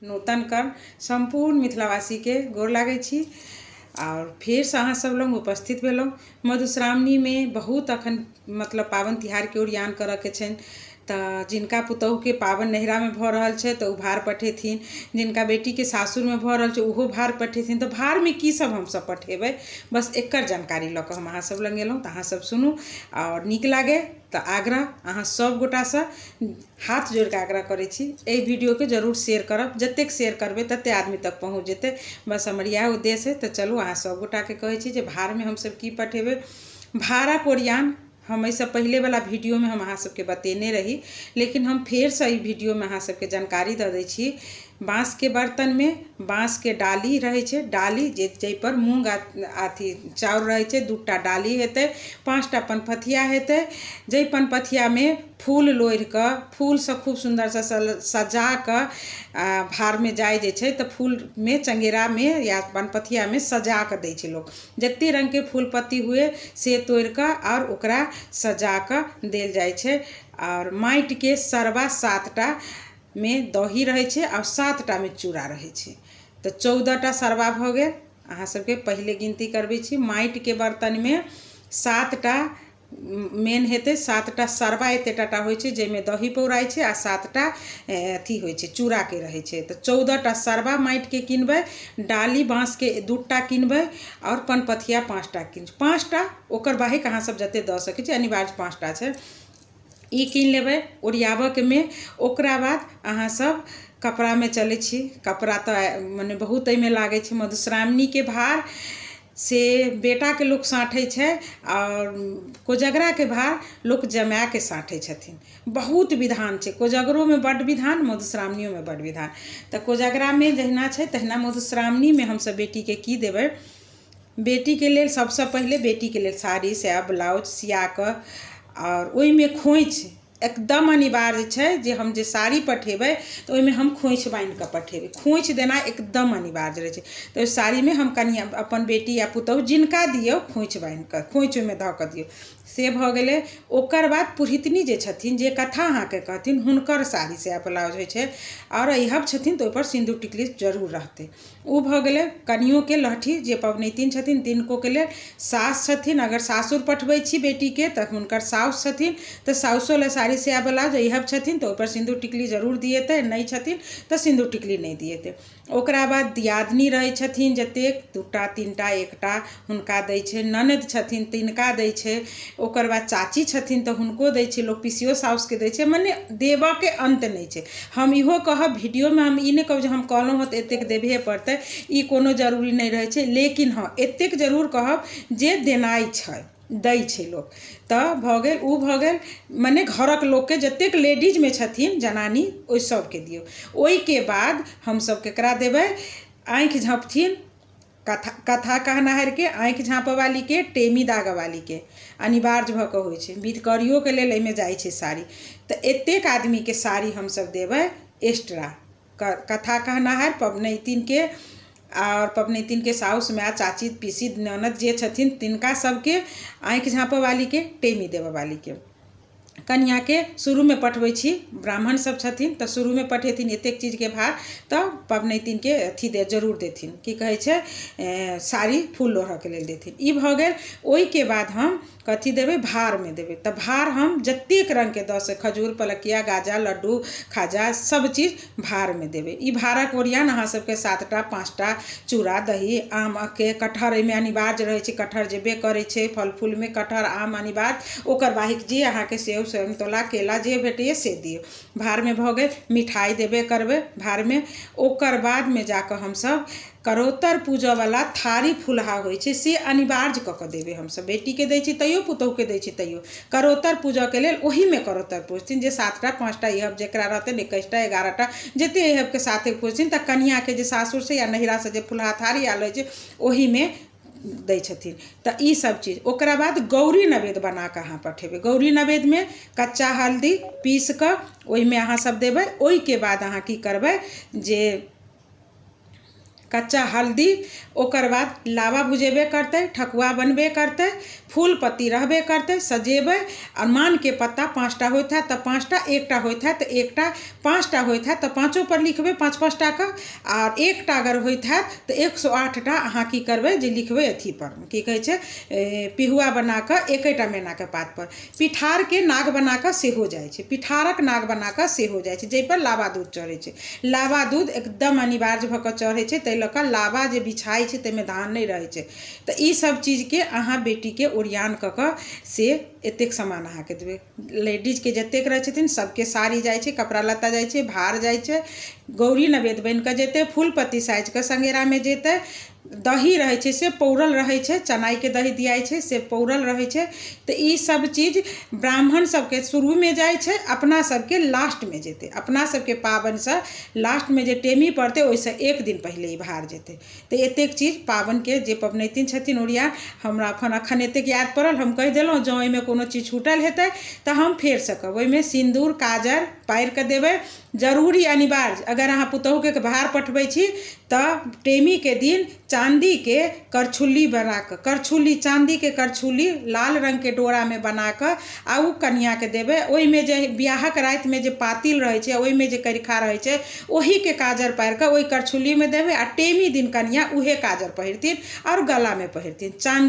नूतन कर संपूर्ण मिथिलावासी के गोर लागै छी। और फिर से अहाँ सब लोग उपस्थित भेलहुँ। मधुश्रावणी में बहुत अखन मतलब पावन तिहार के ओरियान करऽ के छनि। तऽ जिनका पुतहु के पावन नैहरा में भऽ रहल छै तऽ ओ भार पठेथिन, जिनका बेटी के सासुर में भऽ रहल छै ओहो भार पठेथिन। तऽ भार में की सब हम सब पठेबै, बस एकर जानकारी लऽ कऽ हम अहाँ सब लग एलहुँ। तऽ अहाँ सब सुनू और नीक लागे तऽ आग्रह अहाँ सब गोटा से हाथ जोड़ के आग्रह करै छी, एहि वीडियो के जरूर शेयर करब। जतेक शेयर करबै तते आदमी तक पहुँच जेतै, बस हमर इएह उद्देश्य है। तऽ चलू अहाँ सब गोटा के कहै छी जे भार में हम सब की पठेबै। भारक ओरियान हम एहिसँ पहले वाला वीडियो में हम अहाँ सबके बतेने रही, लेकिन हम फिर से ई वीडियो में अहाँ सबके जानकारी दऽ दै छी। बाँस के बर्तन में बाँस के डाली रहे छै, डाली जे पर मूंग अथी चाउर रहे छै, 2टा डाली हेतै, 5टा पनपथिया हेतै। जै पनपथिया में फूल लोढ़ि कऽ फूल से खूब सुंदर से सजा कऽ भार में जाय जे छै, तऽ फूल में चंगेरा में या पनपथिया में सजा कऽ दै छै लोग। जते रंग के फूल पत्ती हुए से तोड़ कऽ और ओकरा सजा कऽ देल जाय छै। और माटि के सरवा 7टा में दही रहे छै और 7टा में चूड़ा रहे छै। तो 14टा सरवा भऽ गेल। अहाँ सबके पहले गिनती करबै छी। माटि के बर्तन में 7टा मेन हेतै, 7टा सरवा एतेटा होइ छै जाहिमे दही पौराइ छै आ 7टा अथी होइ छै चूड़ा के रहै छै। तऽ 14टा सरवा माटि के किनबै, डाली बाँस के 2टा किनबै और पनपथिया 5टा किनबै। 5टा ओकर बाहेक अहाँ सब जते दऽ सकै छी, अनिवार्य 5टा छै। ई कीन लेबै ओरियाबऽ के में। ओकरा बाद अहाँ सब कपड़ा में चलै छी। कपड़ा तऽ मने बहुत एहिमे लागै छै। मधुश्रावणी के भार से बेटा के लोग साँठै छै और कोजगरा के भार लोग जमाए के साँठै छथिन। बहुत विधान छै, कोजगरो में बड्ड विधान, मधुश्रावणियों में बड्ड विधान। तऽ कोजगरा में जहिना छै तहिना मधुश्रावणी में हम सब बेटी के की देबै। बेटी के लेल सबसे पहले बेटी के लेल साड़ी साया ब्लाउज सिया कऽ और ओहि में खोइछ एकदम अनिवार्य छै। जे हम जे साड़ी पठेबै तऽ ओहिमे हम खोइछ बान्हि कऽ पठेबै। खोइछ देना एकदम अनिवार्य रहै छै। तऽ ओहि साड़ी में हम कनिया अपन बेटी या पुतहु जिनका दियौ खोइछ बान्हि कऽ, खोइछ ओहिमे धऽ कऽ दियौ, से भऽ गेलै। ओकर बाद पुरहितनी जे छथिन, जे कथा अहाँके कहथिन, हुनकर साड़ी साया ब्लाउज होइ छै और अइहब छथिन तऽ ओहिपर सिन्दूर टिकली जरूर रहतै। ओ भऽ गेलै। कनियों के लहठी जे पबनैतिन छथिन तिनको के लेल सास छथिन। अगर सासुर पठबै छी बेटी के तऽ हुनकर साउस छथिन, तऽ साउसो ले साड़ी साया ब्लाउज अइहब छथिन तऽ ओहिपर सिन्दूर टिकली जरूर दिएतै। नहि छथिन तऽ सिन्दूर टिकली नहि दिएतै। ओकरा बाद दियादनी रहै छथिन जतेक, 2टा 3टा 1टा हुनका दै छै। ननद छथिन तिनका दै छै। ओकर बाद चाची छथिन तऽ हुनको दै छै लोग, पिसियो साउस के दै छै। मने देबऽ के अंत नहीं छै। हम इहो कहब वीडियो में, हम ई नहीं कहब जे हम कहलहुँ हँ तऽ एतेक देबहे पड़तै, ई कोनो जरूरी नहीं रहै छै। लेकिन हाँ एतेक जरूर कहब जे देनाइ छै, दै छै लोग। तऽ भऽ गेल, उ भऽ गेल मने घरक लोग के जतेक लेडीज में छथिन जनानी ओहि सबके दियौ। ओहि के बाद हम सब केकरा देबै, आँखि झँपथिन कथा कहनाहर के, आँखि झाँपऽ वाली के, टेमी दागऽ वाली के अनिवार्य भऽ कऽ होइ छै। विधकरियो के लेल एहिमे जाइ छै साड़ी। तऽ एतेक आदमी के साड़ी हम सब देबै एक्स्ट्रा। कथा कहनाहर पबनैतिन के और पबनैतिन के साउस माय चाची पीसी ननद जे छथिन तिनका सबके, आँखि झाँपऽ वाली के, टेमी देबऽ वाली के। कन्या के शुरू में पठबै छी, ब्राह्मण सब छथिन तऽ शुरू में पठेथिन एतेक चीज के भार, तऽ पबनैतिन के अथी जरूर देथिन, की कहै छै साड़ी फूल लोढ़ऽ के लेल देथिन। ई भऽ गेल। ओहि के बाद हम कथी देबै, भार में देबै। तऽ भार हम जतेक रंग के दऽ सकै, खजूर पलकिया गाजा लड्डू खाजा सब चीज भार में देबै। ई भारक ओरियान अहाँ सबके 7टा 5टा चूड़ा दही आम के, कटहर एहिमे अनिवार्य रहै छै, कटहर जेबे करै छै। फल फूल में कटहर आम अनिवार्य। ओकर बाहिक जे अहाँके सेब संतोला केला जे भेटैए से दियौ। भार में भऽ गेल। मिठाई देबे करबै भार में। ओकर बाद में जाकऽ हम सब करोतर पूजऽ वाला थारी फुलहा होइ छै से अनिवार्य कऽ कऽ देबै। हम सब बेटी के दै छी तैयो, पुतहु के दै छी तैयो। करोतर पूजऽ के लेल ओही में करोतर पूजथिन, जे 7टा 5टा अइहब जेकरा रहतै, 21टा 11टा जते अइहब के साथे पूजथिन। तऽ कनिया के जे सासुर से या नैहरा से जे फुलहा थारी आयल होइ छै ओही में दै छथिन। तऽ ई सब चीज। ओकरा बाद गौरी नवेद बना कऽ अहाँ पठेबै। गौरी नवेद में कच्चा हल्दी पीस कऽ ओहि में अहाँ सब देबै। ओहि के बाद अहाँ की करबै जे कच्चा हल्दी, ओकर बाद लावा भुजेबे करते, ठकुआ बनबे करते, फूल पत्ती रहबे करते, सजेबे। और मान के पत्ता 5टा होता है तो 5टा, 1टा होता है तो 1टा, 5टा होता है तो 5 पर लिखबे 5-5टा का। और 1टा अगर होता है तो 108टा अहाँ की करबे जे लिखबे अथी पर की कहे छे पिहुआ बना के 1टा मैना के पात पर। पिठार के नाग बना के से हो जाए छे, पिठारक नाग बना के से हो जाए छे, जै पर लावा दूध चढ़े छे। लावा दूध एकदम अनिवार्य भ के चढ़े छे, तै लऽ कऽ लावा जे बिछाई छे तैमे धान नहीं रहे छे। तो ई सब चीज के अहाँ बेटी के ओरियान क के से एतेक सामान अहाँ के देबे। लेडीज के जतेक रहे छथिन सबके साड़ी जाए छे, कपड़ा लत्ता जाए छे, भार जाए छे, गौरी नवेद बन के जेते, फूल पत्ती साइज के संगेरा में जेते, दही रहे छे से पौरल रहे छे, चनाई के दही दियाई छे से पौरल रहे छे। तो ई सब चीज ब्राह्मण सबके शुरू में जाए छे, अपना सबके लास्ट में जेते। अपना सबके पाबन से लास्ट में जे टेमी पड़ते ओइसे 1 दिन पहले ही भार जेते। तो एतेक चीज पाबन के जे पबनैतिन छथिन ओरिया हमरा अखन एतेक याद पड़ल, हम कह देलहुँ। जँ ओहिमे कोनो चीज छूटल हेतै तऽ हम फेर सकब। ओहिमे सिन्दूर काजर पारि के देबै, जरूरी अनिवार्य। अगर अहाँ पुतहु के भार पठबै छी तऽ टेमी के दिन चांदी के करछुल्ली बना के, करछुल्ली चांदी के करछुल्ली लाल रंग के डोरा में बना के आ उ कन्या के देबै। ओहि में जे बियाहक राति में जे पातिल रहे छे, ओहि में जे करिखा रहे छे, ओही के काजर पारि के ओहि करछुल्ली में देबै। आ टेमी दिन कन्या उहे काजर पहिरथिन और गला में पहिरथिन चांदी